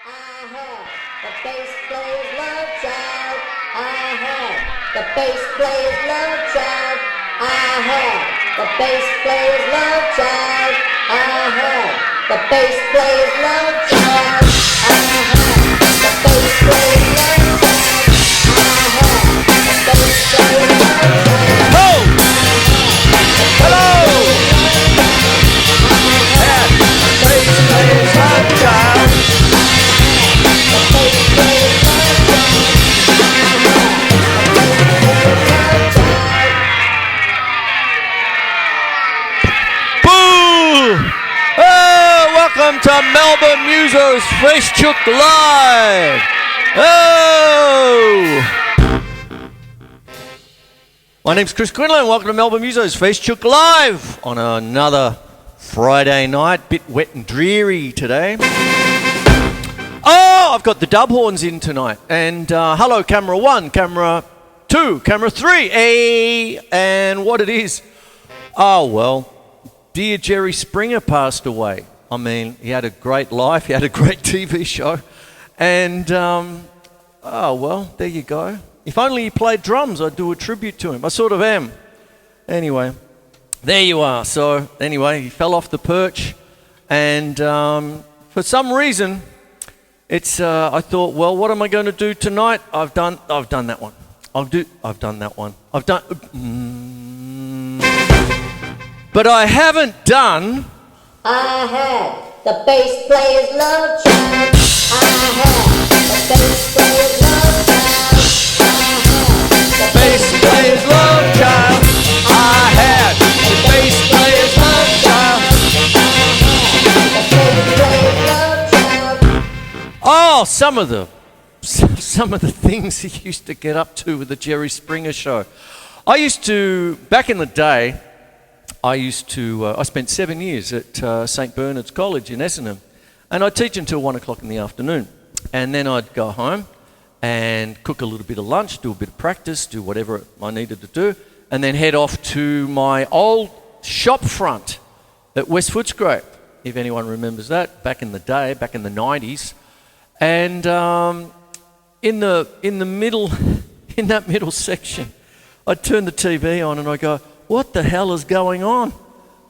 The bass player's love child. The bass player's love child. The bass player's love child. The bass player's love child. The bass player's love child. The bass player's love child. Ho! Hello! Yeah. Bass player's love child. The bass player's love child. The bass player's love child. Boo! Oh, welcome to Melbourne Musos Facechook Live. Oh! My name's Quinlan. Welcome to Melbourne Musos Facechook Live on another Friday night. Bit wet and dreary today. Oh, I've got the dub horns in tonight. And hello, camera 1, camera 2, camera 3. And what it is, oh, well, dear Jerry Springer passed away. I mean, he had a great life. He had a great TV show. And, oh, well, there you go. If only he played drums, I'd do a tribute to him. I sort of am. Anyway, there you are. So, anyway, he fell off the perch. And for some reason, it's. I thought, well, what am I going to do tonight? I've done that one. I've done that one. But I haven't done. The bass player's love child. The bass player's love child. The bass player's love child. I had the bass player's love child. The bass player's love child. Oh, some of the things he used to get up to with the Jerry Springer show. Back in the day, I spent 7 years at St. Bernard's College in Essendon, and I'd teach until 1 o'clock in the afternoon. And then I'd go home and cook a little bit of lunch, do a bit of practice, do whatever I needed to do, and then head off to my old shop front at West Footscray, if anyone remembers that, back in the day, back in the 90s. And in the middle, in that middle section, I'd turn the TV on and I'd go, what the hell is going on?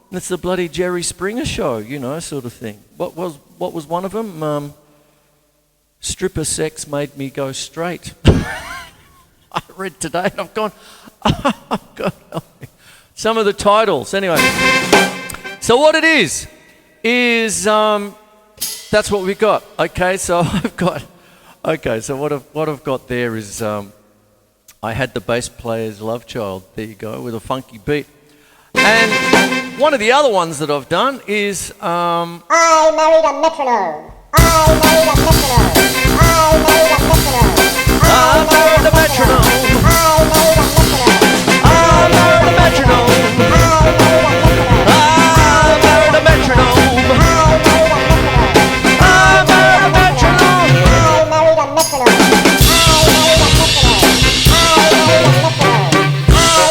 And it's the bloody Jerry Springer show, you know, sort of thing. What was one of them? Stripper sex made me go straight. I read today and I've gone, oh, God help me. Some of the titles. Anyway, so what it is that's what we got. Okay, so what I've got there is I had the bass player's love child. There you go, with a funky beat. And one of the other ones that I've done is I married a metronome. I married a metronome. I married a metronome. I married a metronome. I married a metronome. I married a metronome. I married a metronome.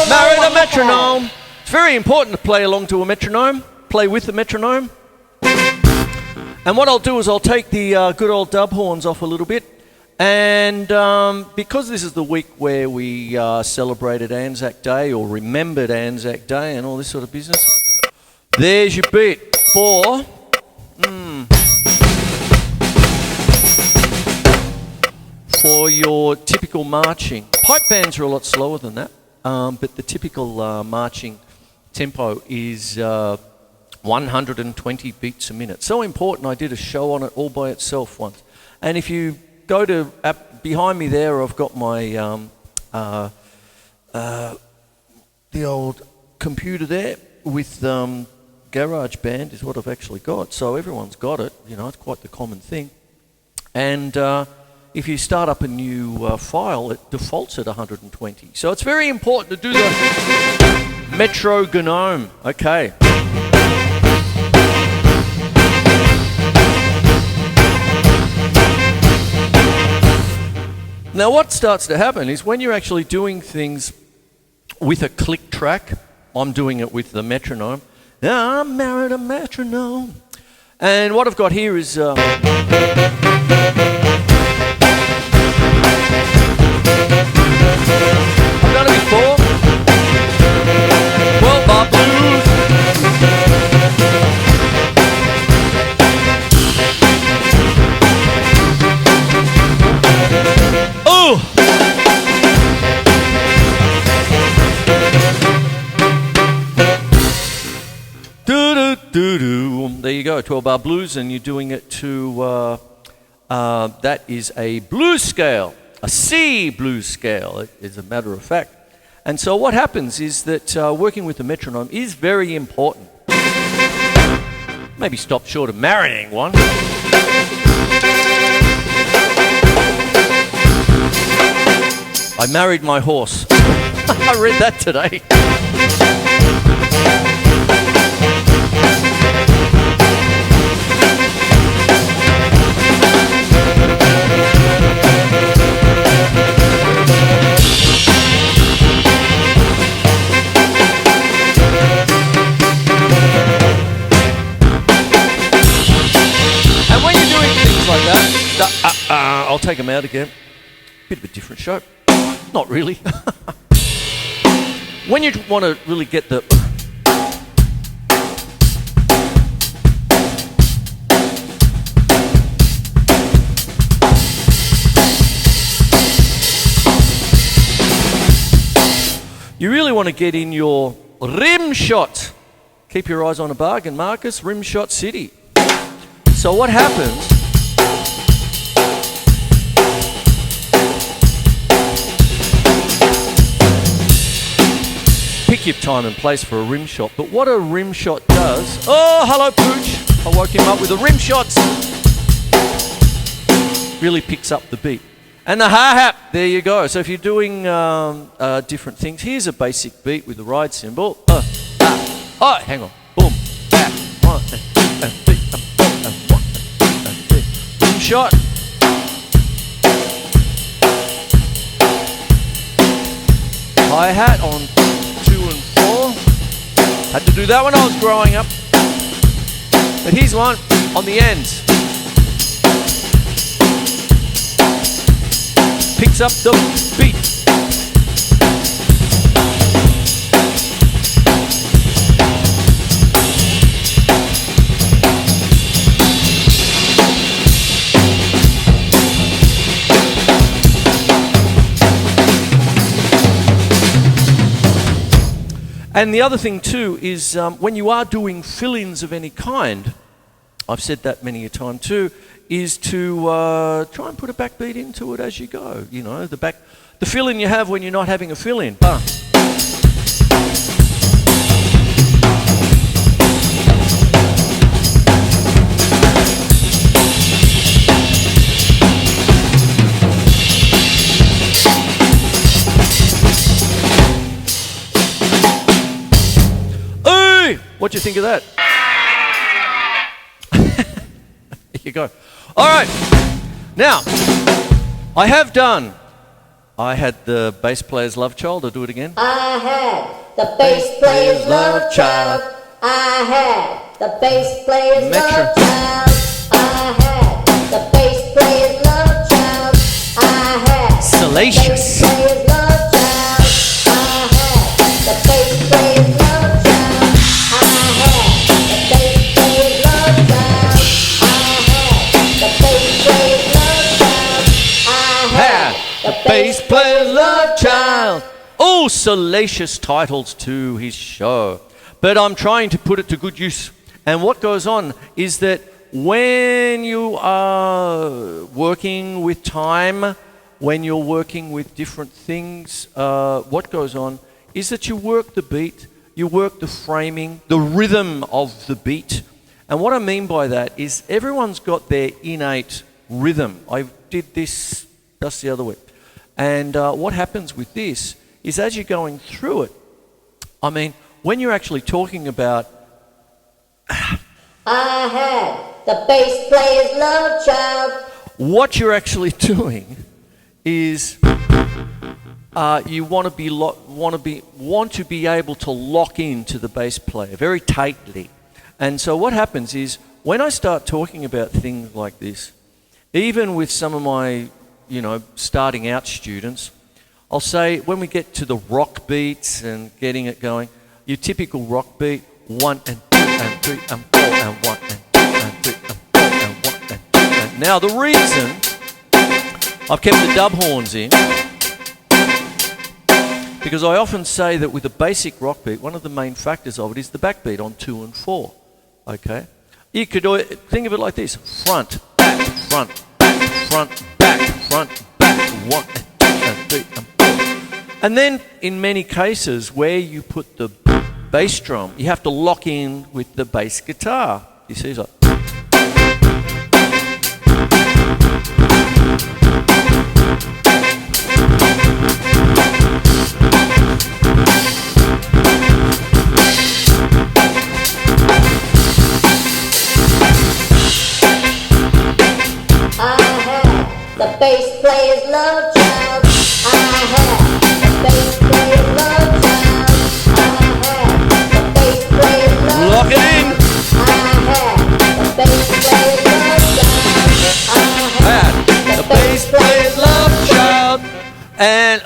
Married a metronome. It's very important to play along to a metronome. Play with the metronome. And what I'll do is I'll take the good old dub horns off a little bit. And because this is the week where we celebrated Anzac Day or remembered Anzac Day and all this sort of business, there's your beat for your typical marching. Pipe bands are a lot slower than that, but the typical marching tempo is 120 beats a minute. So important, I did a show on it all by itself once. And if you go to behind me there, I've got my the old computer there with GarageBand is what I've actually got. So everyone's got it, you know, it's quite the common thing. And if you start up a new file, it defaults at 120. So it's very important to do the metro-gnome. Okay. Now what starts to happen is when you're actually doing things with a click track, I'm doing it with the metronome. I married a metronome. And what I've got here is there you go, 12-bar blues, and you're doing it to, that is a blues scale, a C blues scale, as a matter of fact. And so what happens is that working with the metronome is very important. Maybe stop short of marrying one. I married my horse. I read that today. And when you're doing things like that, I'll take them out again. Bit of a different show. Not really. When you want to really get the... You really want to get in your rim shot. Keep your eyes on a bargain, Marcus. Rim shot city. So what happens... Pick your time and place for a rim shot, but what a rim shot does... Oh, hello, Pooch. I woke him up with the rim shots. Really picks up the beat. And the hi-hat, there you go. So if you're doing different things, here's a basic beat with the ride cymbal. Oh, hang on. Boom, back, 1, 2, 3, 4, 1, 2, 3. Rim shot. Hi-hat on 2 and 4. Had to do that when I was growing up. But here's one on the ends. Picks up the beat. And the other thing too is when you are doing fill-ins of any kind, I've said that many a time too, is to try and put a backbeat into it as you go. You know, the fill-in you have when you're not having a fill-in. What do you think of that? There you go. All right. Now, I had the bass player's love child. I'll do it again. I had the bass player's love child. I had the bass player's love child. I had the bass player's love child. I had Salacious. the bass player's love child. I had the bass player's love child. The bass player's love child. Oh, salacious titles to his show. But I'm trying to put it to good use. And what goes on is that when you are working with time, when you're working with different things, what goes on is that you work the beat, you work the framing, the rhythm of the beat. And what I mean by that is everyone's got their innate rhythm. I did this just the other week. And what happens with this is as you're going through it, I mean, when you're actually talking about... I had the bass player's love child. What you're actually doing is you want to be able to lock into the bass player very tightly. And so what happens is when I start talking about things like this, even with some of my starting out students, I'll say when we get to the rock beats and getting it going, your typical rock beat, 1 and 2 and 3 and 4 and 1 and 2 and 3 and 4 and 1 and 2 and... Now the reason I've kept the dub horns in, because I often say that with a basic rock beat, one of the main factors of it is the backbeat on 2 and 4, okay? You could think of it like this: front, back, front, back, front, back, front, back. 1, 2, 3, and 4. And then, in many cases, where you put the bass drum, you have to lock in with the bass guitar. You see, it's like. The bass player's love child. I had the bass player's love child. I had the bass player's love Lock it in. I had the bass player's love child. I had The bass player's love child. And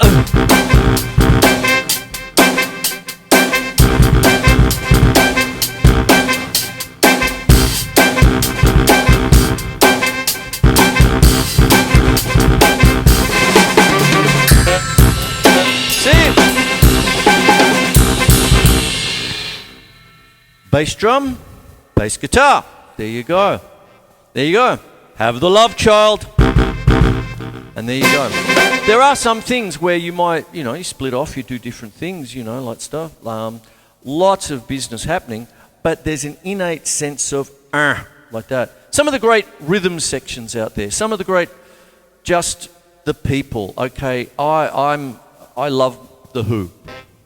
bass drum, bass guitar. There you go. There you go. Have the love child. And there you go. There are some things where you might, you split off, you do different things, like stuff. Lots of business happening, but there's an innate sense of like that. Some of the great rhythm sections out there, some of the great just the people. Okay, I love The Who.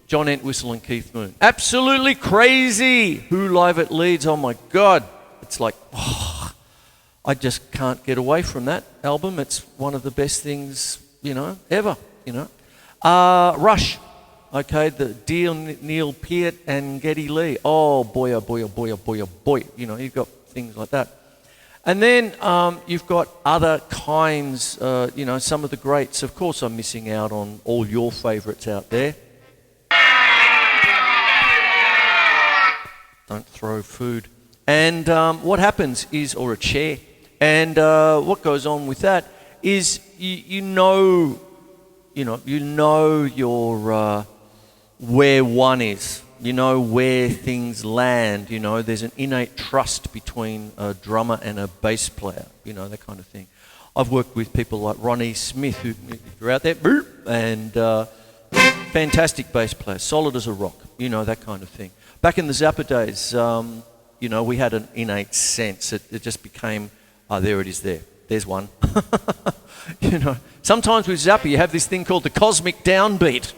John Entwistle and Keith Moon. Absolutely crazy. Who live at Leeds. Oh my God. It's like, I just can't get away from that album. It's one of the best things, ever, Rush. Okay, the Neil Peart and Geddy Lee. Oh boy, oh boy, oh boy, oh boy, oh boy. You've got things like that. And then you've got other kinds, some of the greats. Of course, I'm missing out on all your favourites out there. Don't throw food. And what happens is, or a chair, and what goes on with that is you know your where one is. You know where things land. There's an innate trust between a drummer and a bass player. That kind of thing. I've worked with people like Ronnie Smith, who are out there, and fantastic bass player, solid as a rock. That kind of thing. Back in the Zappa days, we had an innate sense. It just became, there it is there. There's one. Sometimes with Zappa you have this thing called the cosmic downbeat.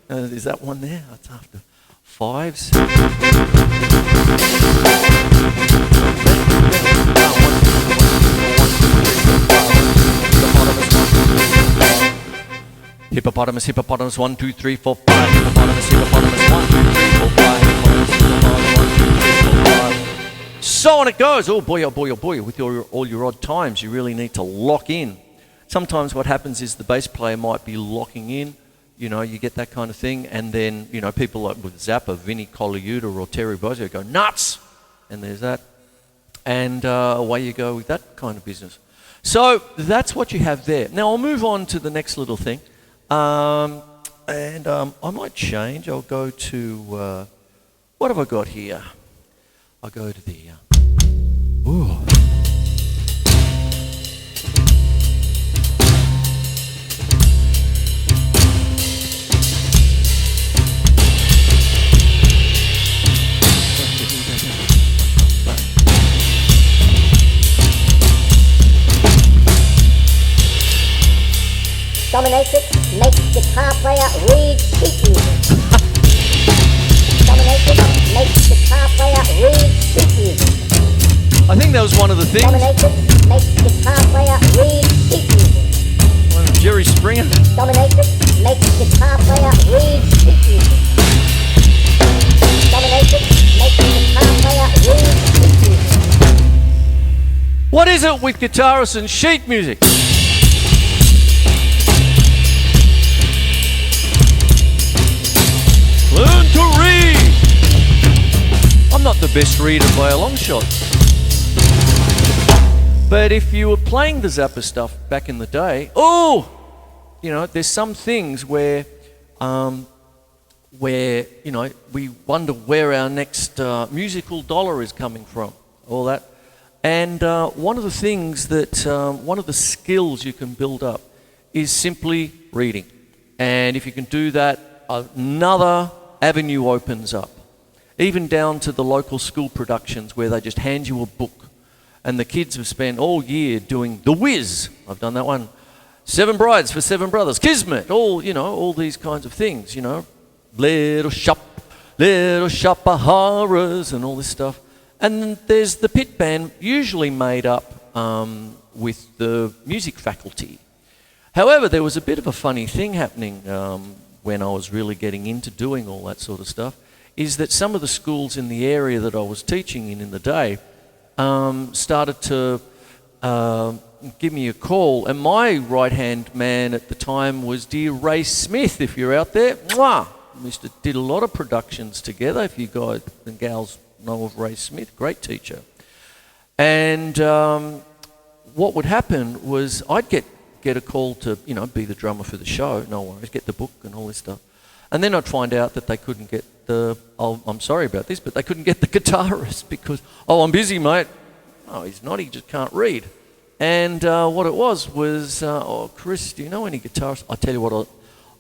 Is that one there? That's after fives. Hippopotamus, hippopotamus, 1, 2, 3, 4, 5. Hippopotamus, hippopotamus, 1, 2, 3, 4, 5. Hippopotamus, hippopotamus, 1, 2, 3, 4, 5. So on it goes. Oh boy, oh boy, oh boy. With all your odd times, you really need to lock in. Sometimes what happens is the bass player might be locking in. You get that kind of thing. And then, people like with Zappa, Vinnie Colaiuta or Terry Bozzio go nuts. And there's that. And away you go with that kind of business. So that's what you have there. Now I'll move on to the next little thing. I might change. I'll go to, what have I got here? I'll go to the, ooh. Dominatrix makes guitar player read sheet music. Dominatrix makes guitar player read sheet music. I think that was one of the things. Dominatrix makes guitar player read sheet music. One of Jerry Springer. Dominatrix makes guitar player read sheet music. Dominatrix makes guitar player read sheet music. What is it with guitarists and sheet music? Learn to read! I'm not the best reader by a long shot. But if you were playing the Zappa stuff back in the day, there's some things where we wonder where our next musical dollar is coming from. All that. And one of the things that, one of the skills you can build up is simply reading. And if you can do that, another avenue opens up. Even down to the local school productions where they just hand you a book. And the kids have spent all year doing The Whiz. I've done that one. 7 Brides for 7 Brothers. Kismet. All these kinds of things, Little Shop of Horrors and all this stuff. And then there's the pit band, usually made up with the music faculty. However, there was a bit of a funny thing happening when I was really getting into doing all that sort of stuff, is that some of the schools in the area that I was teaching in the day started to give me a call. And my right-hand man at the time was dear Ray Smith, if you're out there. Mwah! Did a lot of productions together, if you guys and gals know of Ray Smith, great teacher. And what would happen was I'd get a call to, be the drummer for the show, no worries, get the book and all this stuff. And then I'd find out that they couldn't get I'm sorry about this, but they couldn't get the guitarist because, I'm busy, mate. No, he's not, he just can't read. And what it was, Chris, do you know any guitarists? I'll tell you what,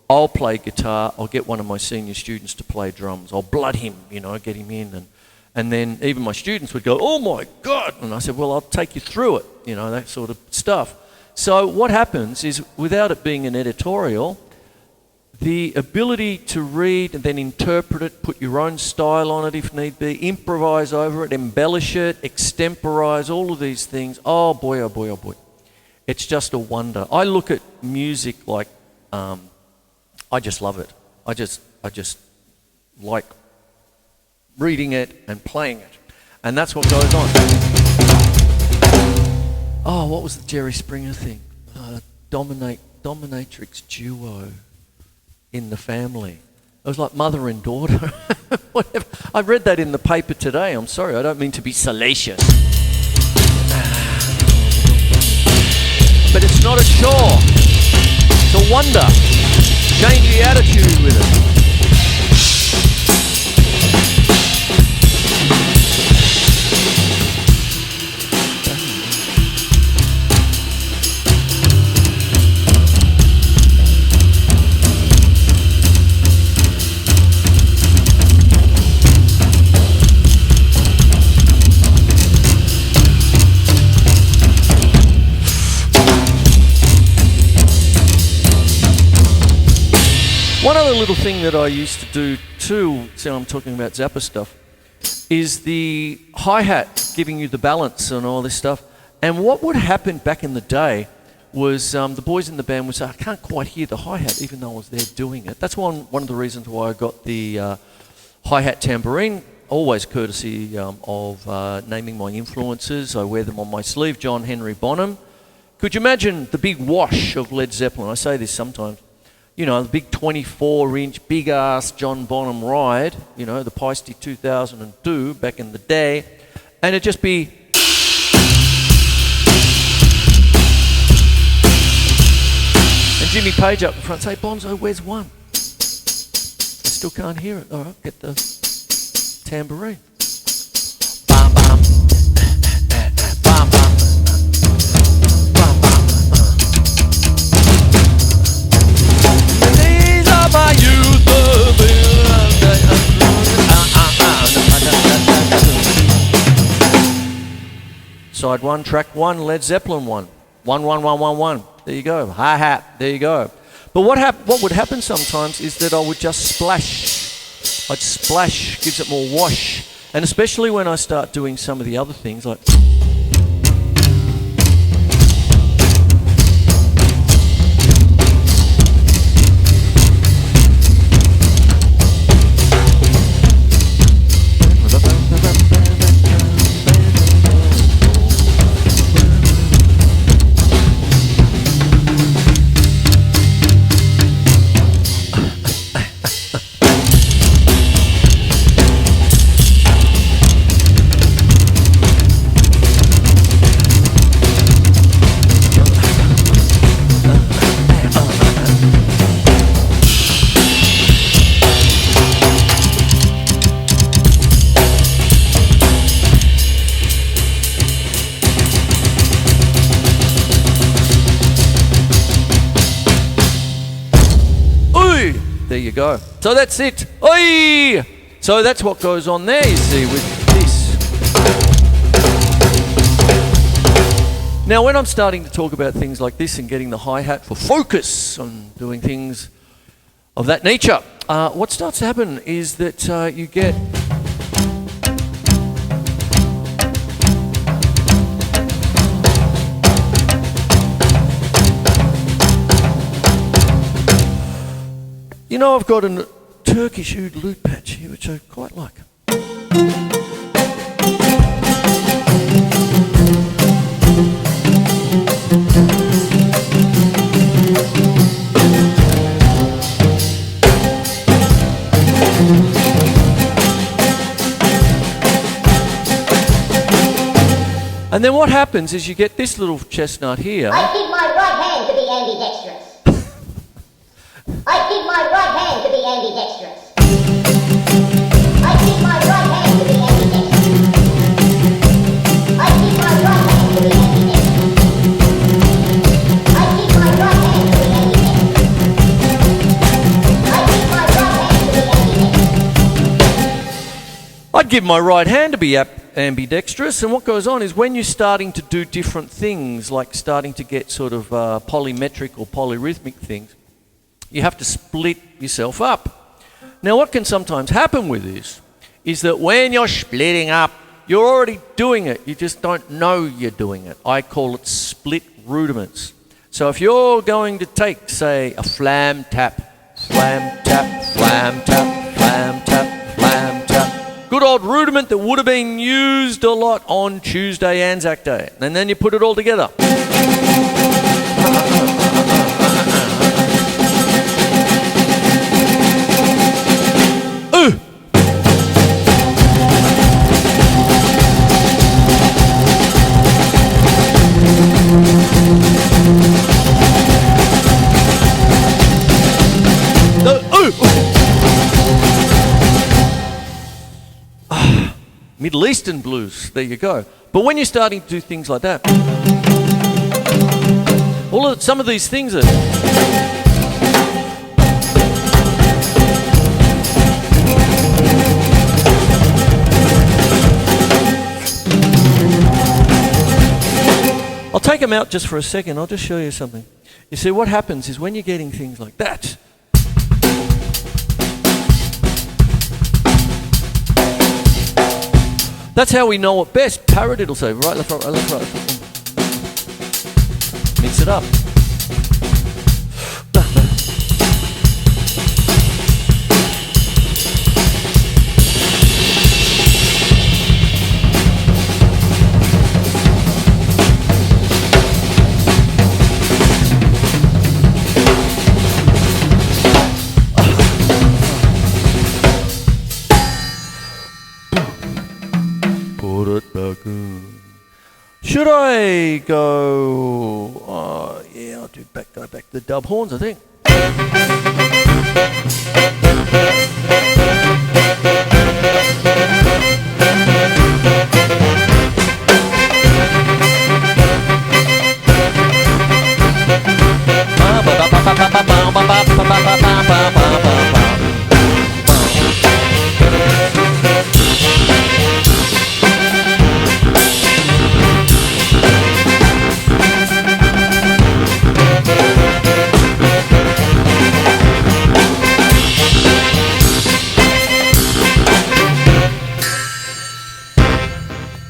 I'll play guitar, I'll get one of my senior students to play drums. I'll blood him, get him in. And then even my students would go, oh my God. And I said, well, I'll take you through it, that sort of stuff. So what happens is, without it being an editorial, the ability to read and then interpret it, put your own style on it if need be, improvise over it, embellish it, extemporize, all of these things. Oh boy, oh boy, oh boy. It's just a wonder. I look at music like, I just love it. I just like reading it and playing it. And that's what goes on. Oh, what was the Jerry Springer thing? Dominatrix duo in the family. It was like mother and daughter. Whatever. I read that in the paper today. I'm sorry, I don't mean to be salacious. But it's not a chore. It's a wonder. Change the attitude with it. One other little thing that I used to do too, so I'm talking about Zappa stuff, is the hi-hat, giving you the balance and all this stuff. And what would happen back in the day was the boys in the band would say, I can't quite hear the hi-hat, even though I was there doing it. That's one of the reasons why I got the hi-hat tambourine, always courtesy of naming my influences. I wear them on my sleeve, John Henry Bonham. Could you imagine the big wash of Led Zeppelin? I say this sometimes. The big 24-inch, big-ass John Bonham ride, the Peisty 2002 back in the day, and it'd just be... And Jimmy Page up in front say, Bonzo, where's one? I still can't hear it. All right, get the tambourine. Bam, bam. Bam, bam. Side 1, track 1, Led Zeppelin 1. 1, 1, 1, 1, 1. There you go. Hi-hat. There you go. But what would happen sometimes is that I would just splash. I'd splash, gives it more wash. And especially when I start doing some of the other things like... There you go. So that's it. Oi! So that's what goes on there, you see, with this. Now, when I'm starting to talk about things like this and getting the hi-hat for focus on doing things of that nature, what starts to happen is that you get... You know, I've got a Turkish oud lute patch here, which I quite like. And then what happens is you get this little chestnut here. I keep my right hand to be ambidextrous. I keep my right hand to be ambidextrous. I keep my right hand to be ambidextrous. I keep my right hand to be ambidextrous. I keep my right hand to be ambidextrous. I keep my right hand to be ambidextrous. I'd give my right hand to be ambidextrous, and what goes on is when you're starting to do different things, like starting to get sort of polymetric or polyrhythmic things, you have to split yourself up. Now, what can sometimes happen with this is that when you're splitting up, you're already doing it. You just don't know you're doing it. I call it split rudiments. So if you're going to take, say, a flam tap, flam tap, flam tap, flam tap, flam tap, good old rudiment that would have been used a lot on Tuesday, Anzac Day, and then you put it all together. Middle Eastern blues, there you go. But when you're starting to do things like that, some of these things are... I'll take them out just for a second. I'll just show you something. You see, what happens is when you're getting things like that, that's how we know it best. Paradiddle say right, left, right, left, right. Mix it up. Should I go? Yeah, I'll go back to the dub horns, I think.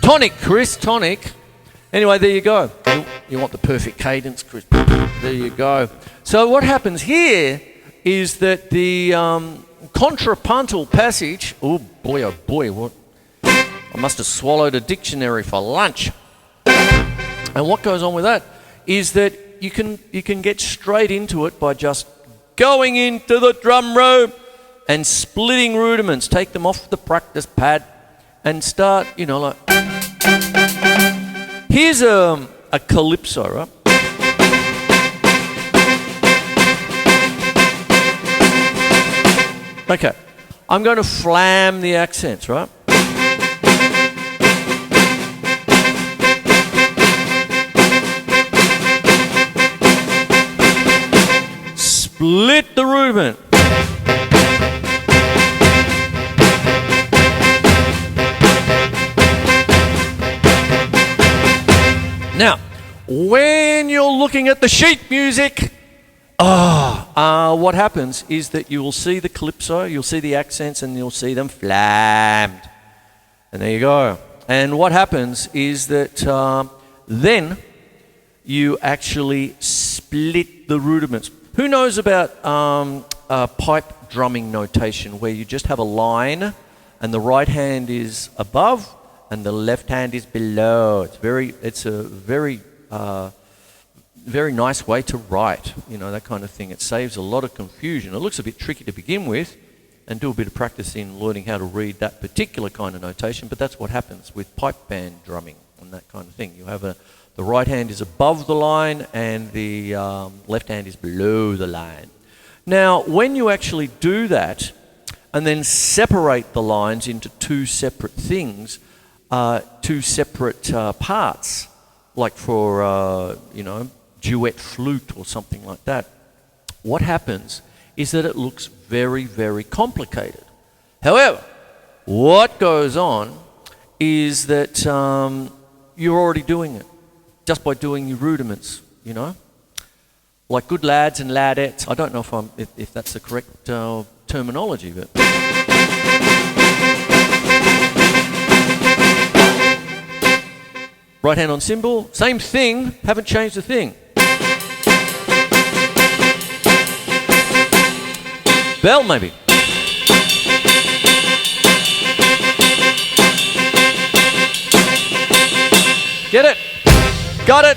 Tonic, Chris, tonic. Anyway, there you go. You want the perfect cadence, Chris. There you go. So what happens here is that the contrapuntal passage... oh boy, what? I must have swallowed a dictionary for lunch. And what goes on with that is that you can get straight into it by just going into the drum room and splitting rudiments. Take them off the practice pad and start, like... Here's a calypso, right? Okay, I'm going to flam the accents, right? Split the rudiment. Now, when you're looking at the sheet music, what happens is that you will see the calypso, you'll see the accents, and you'll see them flammed. And there you go. And what happens is that then you actually split the rudiments. Who knows about pipe drumming notation, where you just have a line and the right hand is above and the left hand is below? It's a very nice way to write, that kind of thing. It saves a lot of confusion. It looks a bit tricky to begin with, and do a bit of practice in learning how to read that particular kind of notation, but that's what happens with pipe band drumming and that kind of thing. You have the right hand is above the line and the left hand is below the line. Now, when you actually do that and then separate the lines into two separate things, two separate parts, like for, duet flute or something like that, what happens is that it looks very, very complicated. However, what goes on is that you're already doing it just by doing your rudiments, like good lads and ladettes. I don't know if that's the correct terminology, but right hand on cymbal, same thing, haven't changed a thing. Bell, maybe. Get it? Got it?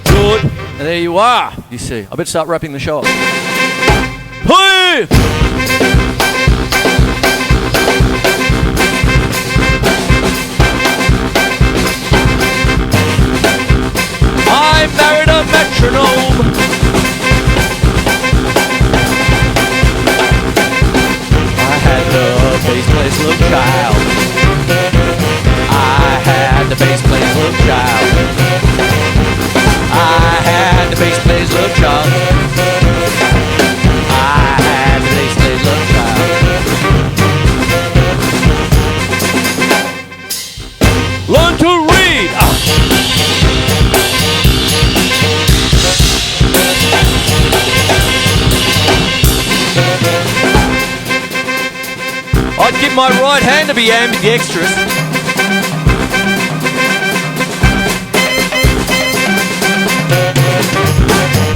Good. And there you are, you see. I better start wrapping the show up. Hey! I married a metronome. Bass player's little child. I had the bass player's little child. I had the bass player's little child. I had the bass player's little child. Learn to read. I'd give my right hand to be ambidextrous.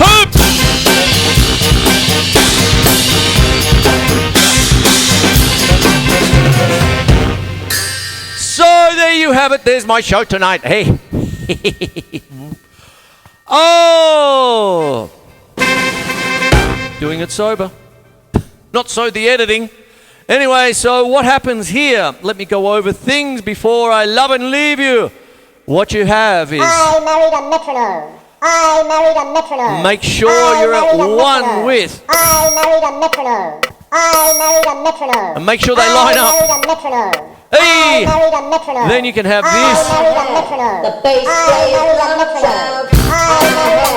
Hoop! So there you have it. There's my show tonight. Hey. Oh! Doing it sober. Not so the editing. Anyway, so what happens here? Let me go over things before I love and leave you. What you have is... I married a metronome. I married a metronome. Make sure you're at one with... I married a metronome. I married a metronome. And make sure they line up. I married a metronome. Hey! I married a metronome. Then you can have this. I married a metronome. The bass player love child. I married a